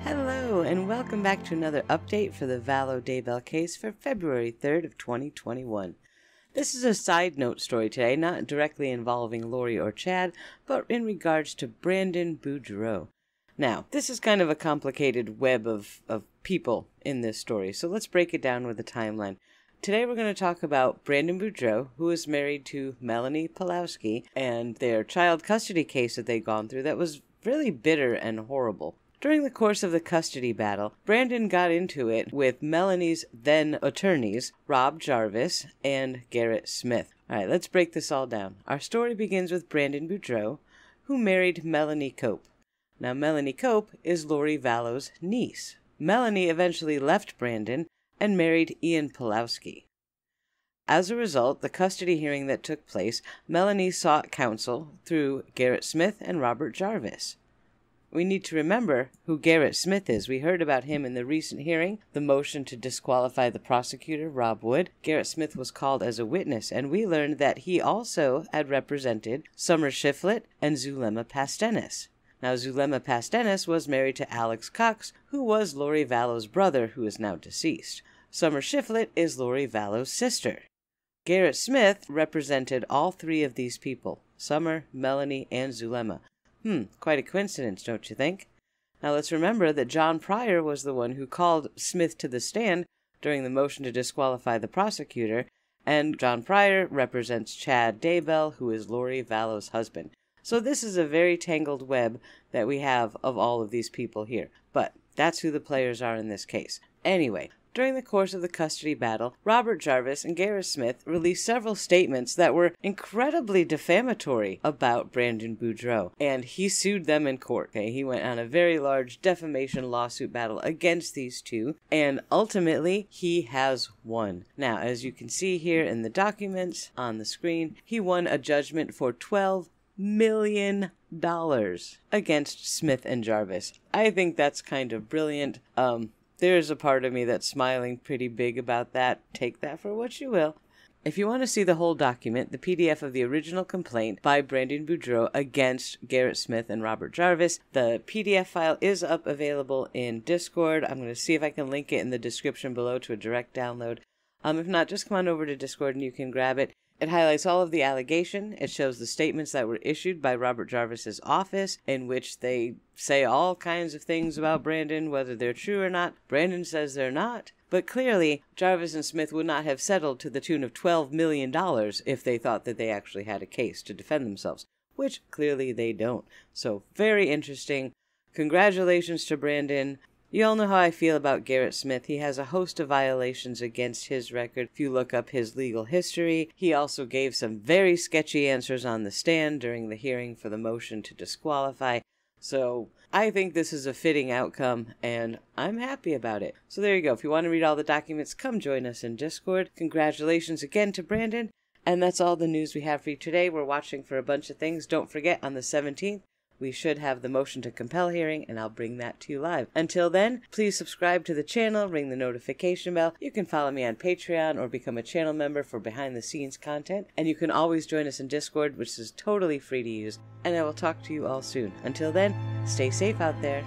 Hello, and welcome back to another update for the Vallow Daybell case for February 3rd of 2021. This is a side note story today, not directly involving Lori or Chad, but in regards to Brandon Boudreaux. Now, this is kind of a complicated web of people in this story, so let's break it down with a timeline. Today we're going to talk about Brandon Boudreaux, who is married to Melanie Pawlowski, and their child custody case that they'd gone through that was really bitter and horrible. During the course of the custody battle, Brandon got into it with Melanie's then attorneys, Rob Jarvis and Garrett Smith. Alright, let's break this all down. Our story begins with Brandon Boudreaux, who married Melanie Cope. Now, Melanie Cope is Lori Vallow's niece. Melanie eventually left Brandon and married Ian Pawlowski. As a result, the custody hearing that took place, Melanie sought counsel through Garrett Smith and Robert Jarvis. We need to remember who Garrett Smith is. We heard about him in the recent hearing, the motion to disqualify the prosecutor, Rob Wood. Garrett Smith was called as a witness, and we learned that he also had represented Summer Shiflett and Zulema Pastenis. Now, Zulema Pastenis was married to Alex Cox, who was Lori Vallow's brother, who is now deceased. Summer Shiflett is Lori Vallow's sister. Garrett Smith represented all three of these people, Summer, Melanie, and Zulema. Quite a coincidence, don't you think? Now let's remember that John Pryor was the one who called Smith to the stand during the motion to disqualify the prosecutor, and John Pryor represents Chad Daybell, who is Lori Vallow's husband. So this is a very tangled web that we have of all of these people here, but that's who the players are in this case. Anyway, during the course of the custody battle, Robert Jarvis and Garrett Smith released several statements that were incredibly defamatory about Brandon Boudreaux, and he sued them in court. Okay? He went on a very large defamation lawsuit battle against these two, and ultimately, he has won. Now, as you can see here in the documents on the screen, he won a judgment for $12 million against Smith and Jarvis. I think that's kind of brilliant. There's a part of me that's smiling pretty big about that. Take that for what you will. If you want to see the whole document, the PDF of the original complaint by Brandon Boudreaux against Garrett Smith and Robert Jarvis, the PDF file is available in Discord. I'm going to see if I can link it in the description below to a direct download. If not, just come on over to Discord and you can grab it. It highlights all of the allegation. It shows the statements that were issued by Robert Jarvis's office, in which they say all kinds of things about Brandon, whether they're true or not. Brandon says they're not. But clearly, Jarvis and Smith would not have settled to the tune of $12 million if they thought that they actually had a case to defend themselves, which clearly they don't. So, very interesting. Congratulations to Brandon. You all know how I feel about Garrett Smith. He has a host of violations against his record. If you look up his legal history, he also gave some very sketchy answers on the stand during the hearing for the motion to disqualify. So I think this is a fitting outcome, and I'm happy about it. So there you go. If you want to read all the documents, come join us in Discord. Congratulations again to Brandon. And that's all the news we have for you today. We're watching for a bunch of things. Don't forget, on the 17th, we should have the motion to compel hearing, and I'll bring that to you live. Until then, please subscribe to the channel, ring the notification bell. You can follow me on Patreon or become a channel member for behind-the-scenes content. And you can always join us in Discord, which is totally free to use. And I will talk to you all soon. Until then, stay safe out there.